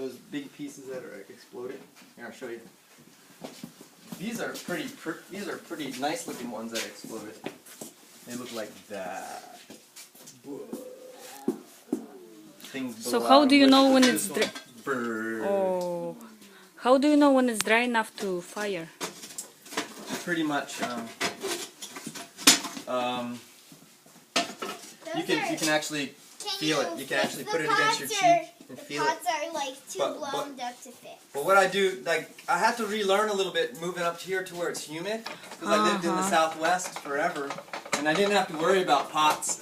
those big pieces that are exploded. Here, I'll show you. These are pretty nice looking ones that exploded. They look like that. Things So how do you know when it's dry? Bird. Oh, how do you know when it's dry enough to fire? Pretty much. You can actually feel it. You can actually put it against your cheek and feel it. The pots are like too blown up to fit. But what I do, like, I have to relearn a little bit moving up here to where it's humid, because I lived in the Southwest forever, and I didn't have to worry about pots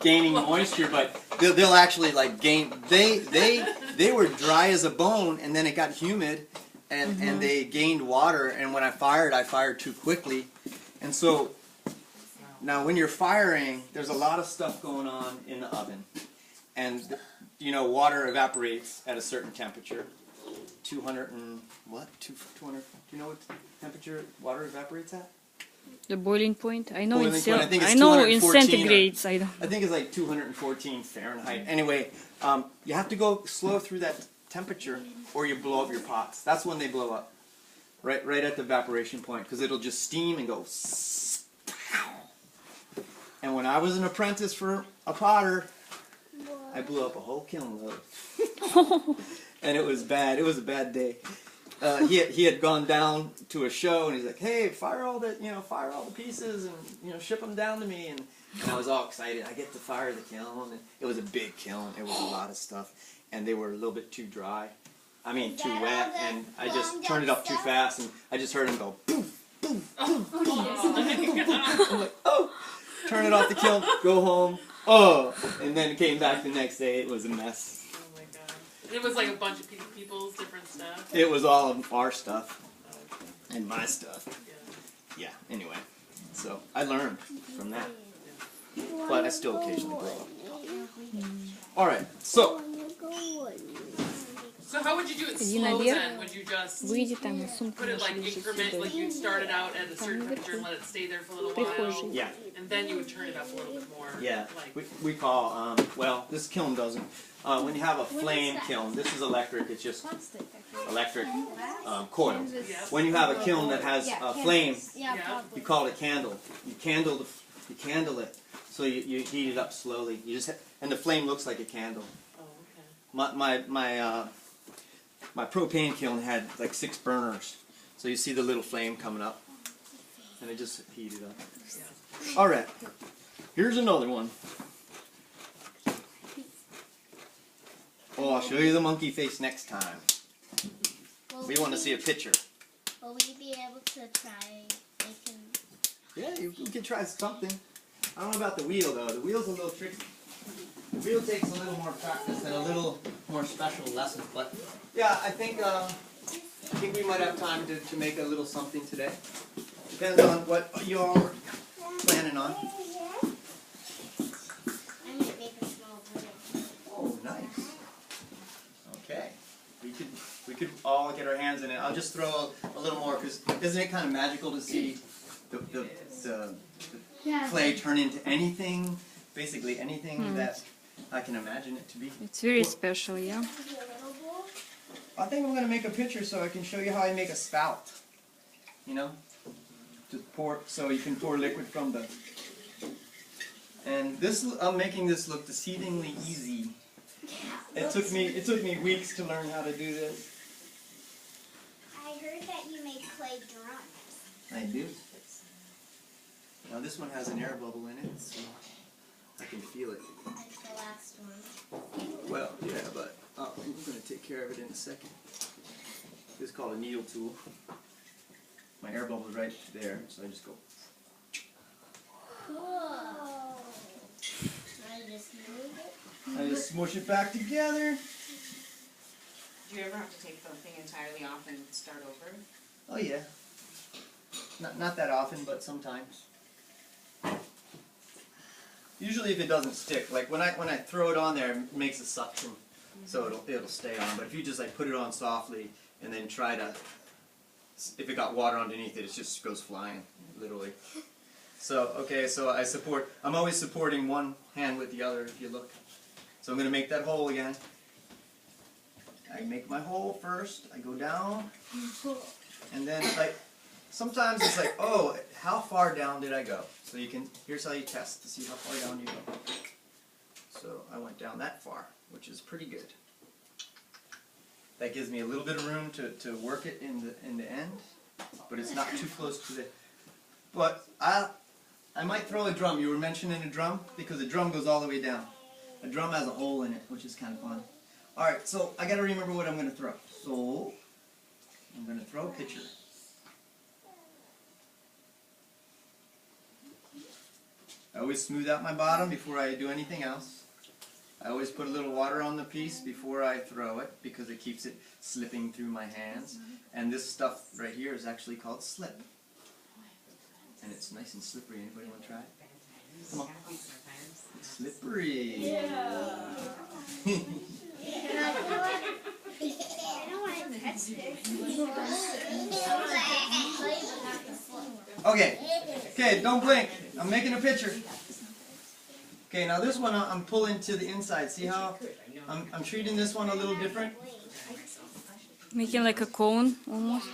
gaining moisture. But they'll actually like gain. They were dry as a bone, and then it got humid, and they gained water. And when I fired too quickly, and so. Now, when you're firing, there's a lot of stuff going on in the oven, and you know water evaporates at a certain temperature, 200 and what? 200. Do you know what temperature water evaporates at? The boiling point. I know in centigrades. centigrades. I think it's like 214 Fahrenheit. Anyway, you have to go slow through that temperature, or you blow up your pots. That's when they blow up, right at the evaporation point, because it'll just steam and go. And when I was an apprentice for a potter, I blew up a whole kiln load. And it was bad. It was a bad day. He had gone down to a show, and he's like, "Hey, fire all the pieces, and ship them down to me." And I was all excited. I get to fire the kiln, and it was a big kiln. It was a lot of stuff, and they were a little bit too dry. I mean, too wet, and I just turned it up too fast, and I just heard him go, "Poof, poof, poof, poof." I'm like, "Oh." Turn it off the kiln, go home, and then came back the next day. It was a mess. Oh my god. It was like a bunch of people's different stuff. It was all of our stuff and my stuff. Yeah, anyway. So I learned from that. But I still occasionally blow up. Alright, so. So how would you do it slow then? Would you just put it like increment, like you'd start it out at a certain temperature and let it stay there for a little while? Yeah. And then you would turn it up a little bit more? Yeah. Like, We call, well, this kiln doesn't. When you have a flame kiln, this is electric, it's just electric coil. When you have a kiln that has a flame, you call it a candle. You candle it, so you heat it up slowly. And the flame looks like a candle. oh, okay. My propane kiln had like 6 burners, so you see the little flame coming up, and it just heated up. Yeah. All right, here's another one. Oh, I'll show you the monkey face next time. We want to see a picture. Will we be able to try making... Yeah, you can try something. I don't know about the wheel though. The wheel's a little tricky. The wheel takes a little more practice and a little more special lesson, but yeah, I think we might have time to make a little something today. Depends on what you all are planning on. I'm going to make a small video. Oh, nice. Okay, we could all get our hands in it. I'll just throw a little more, because isn't it kind of magical to see the clay turn into anything, basically anything that I can imagine it to be. It's very special, yeah. I think I'm going to make a picture so I can show you how I make a spout. You know? Just pour, so you can pour liquid from the... And this, I'm making this look deceivingly easy. It took me weeks to learn how to do this. I heard that you make clay drums. I do. Now this one has an air bubble in it, so I can feel it. Like the last one. Well, yeah, but we're going to take care of it in a second. This is called a needle tool. My air bubble is right there, so I just go. Cool. I just move it. I just smush it back together. Do you ever have to take the thing entirely off and start over? Oh yeah. Not that often, but sometimes. Usually if it doesn't stick, like when I throw it on there, it makes a suction, so it'll stay on. But if you just like put it on softly and then try to, if it got water underneath it, it just goes flying, literally. So okay, so I'm always supporting one hand with the other. If you look, so I'm going to make that hole again. I make my hole first, I go down, and then like, sometimes it's like, oh, how far down did I go? So you can, here's how you test to see how far down you go. So I went down that far, which is pretty good. That gives me a little bit of room to work it in the end, but it's not too close to the, but I might throw a drum. You were mentioning a drum, because a drum goes all the way down. A drum has a hole in it, which is kind of fun. Alright, so I gotta remember what I'm gonna throw. So, I'm gonna throw a pitcher. I always smooth out my bottom before I do anything else. I always put a little water on the piece before I throw it, because it keeps it slipping through my hands. And this stuff right here is actually called slip. And it's nice and slippery. Anybody want to try it? Come on. It's slippery. Yeah. Okay. Okay, don't blink. I'm making a picture. Okay, now this one I'm pulling to the inside. See how I'm treating this one a little different? Making like a cone almost.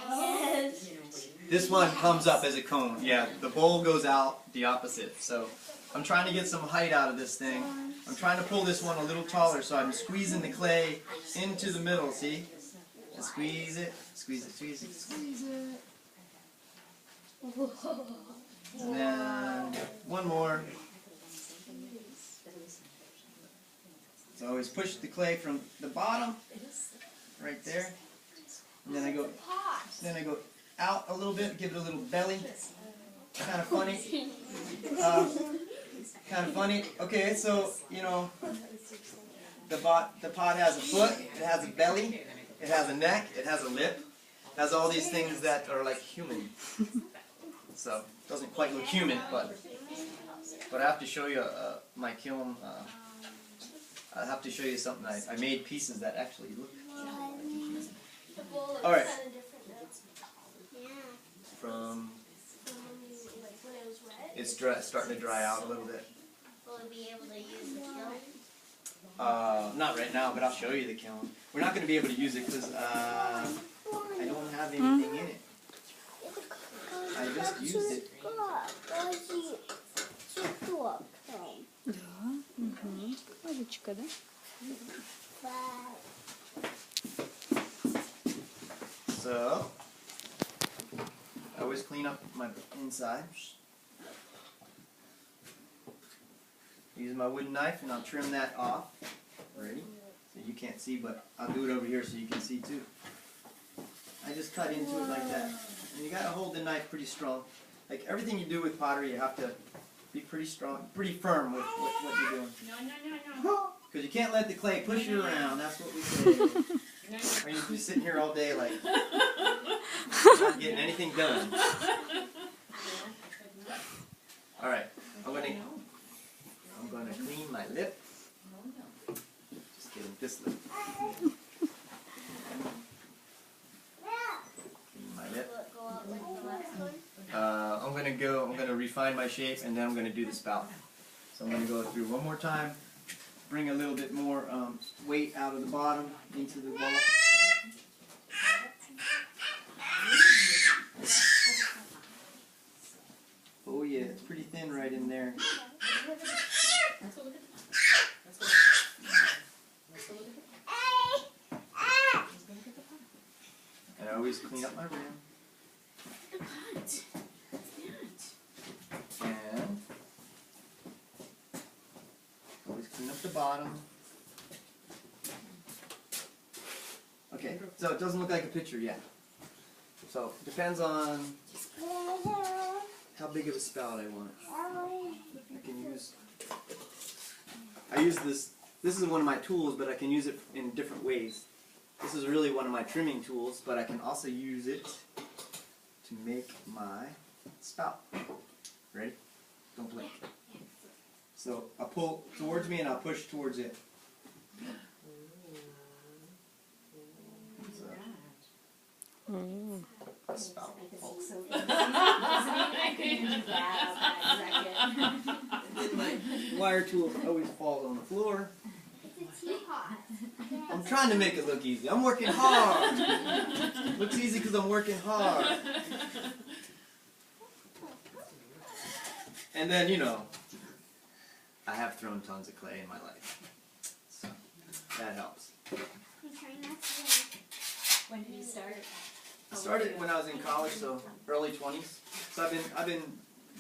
This one comes up as a cone. Yeah, the bowl goes out the opposite. So I'm trying to get some height out of this thing. I'm trying to pull this one a little taller, so I'm squeezing the clay into the middle, see? And squeeze it, squeeze it, squeeze it, squeeze it. And then one more. So I always push the clay from the bottom, right there. And then I go out a little bit, give it a little belly. Kind of funny. Kind of funny. Okay, so, you know, the pot has a foot, it has a belly, it has a neck, it has a lip. It has all these things that are like human. So, it doesn't quite look human, but I have to show you my kiln. I have to show you something. I made pieces that actually look like human. Alright. From it's starting to dry out a little bit. Will we be able to use the kiln? Not right now, but I'll show you the kiln. We're not going to be able to use it because I don't have anything in it. I just used it. Да. Угу. Водичка, да? So, I always clean up my inside. Use my wooden knife and I'll trim that off. Ready? So you can't see, but I'll do it over here so you can see too. I just cut into it like that. And you gotta hold the knife pretty strong. Like everything you do with pottery, you have to be pretty strong, pretty firm with what you're doing. No. Because you can't let the clay push you around, that's what we say. Or you'll be sitting here all day like, not getting anything done. Alright, I'm gonna clean my lip. Just kidding, this lip. Clean my lip. I'm gonna refine my shape and then I'm gonna do the spout. So I'm gonna go through one more time, bring a little bit more weight out of the bottom into the bowl. Oh yeah, it's pretty thin right in there. And I always clean up my rim. And always clean up the bottom. Okay, so it doesn't look like a picture yet. So it depends on how big of a spout I want. I use this is one of my tools, but I can use it in different ways. This is really one of my trimming tools, but I can also use it to make my spout. Ready? Don't blink. So I'll pull towards me and I'll push towards it. Spout. Wire tool always falls on the floor. teapot. I'm trying to make it look easy. I'm working hard. Looks easy because I'm working hard. And then, you know, I have thrown tons of clay in my life. So, that helps. I'm trying not to. When did you start? I started when I was in college, so early 20s. So I've been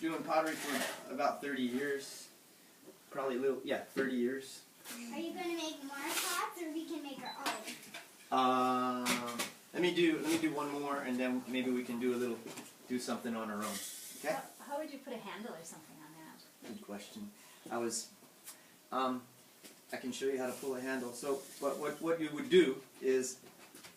doing pottery for about 30 years. Probably 30 years. Are you going to make more pots, or we can make our own? Let me do one more, and then maybe we can do something on our own. Okay? How would you put a handle or something on that? Good question. I can show you how to pull a handle. So, but what you would do is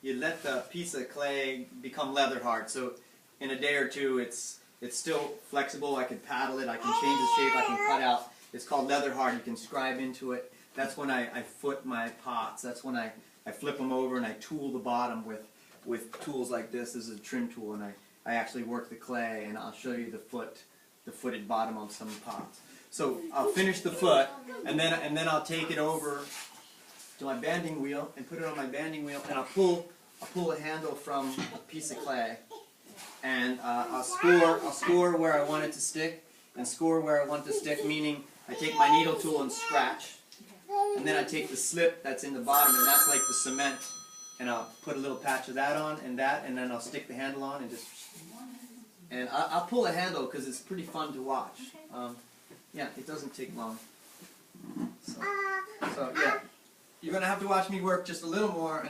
you let the piece of clay become leather hard. So, in a day or two, it's still flexible. I can paddle it. I can change the shape. I can cut out. It's called leather hard. You can scribe into it. That's when I foot my pots. That's when I flip them over and I tool the bottom with tools like this. This is a trim tool, and I actually work the clay, and I'll show you the footed bottom on some pots. So I'll finish the foot, and then I'll take it over to my banding wheel and put it on my banding wheel, and I'll pull a handle from a piece of clay, and I'll score where I want it to stick, and score where I want it to stick, meaning I take my needle tool and scratch, and then I take the slip that's in the bottom, and that's like the cement, and I'll put a little patch of that on, and then I'll stick the handle on, and I'll pull a handle because it's pretty fun to watch. Yeah, it doesn't take long. So yeah, you're gonna have to watch me work just a little more.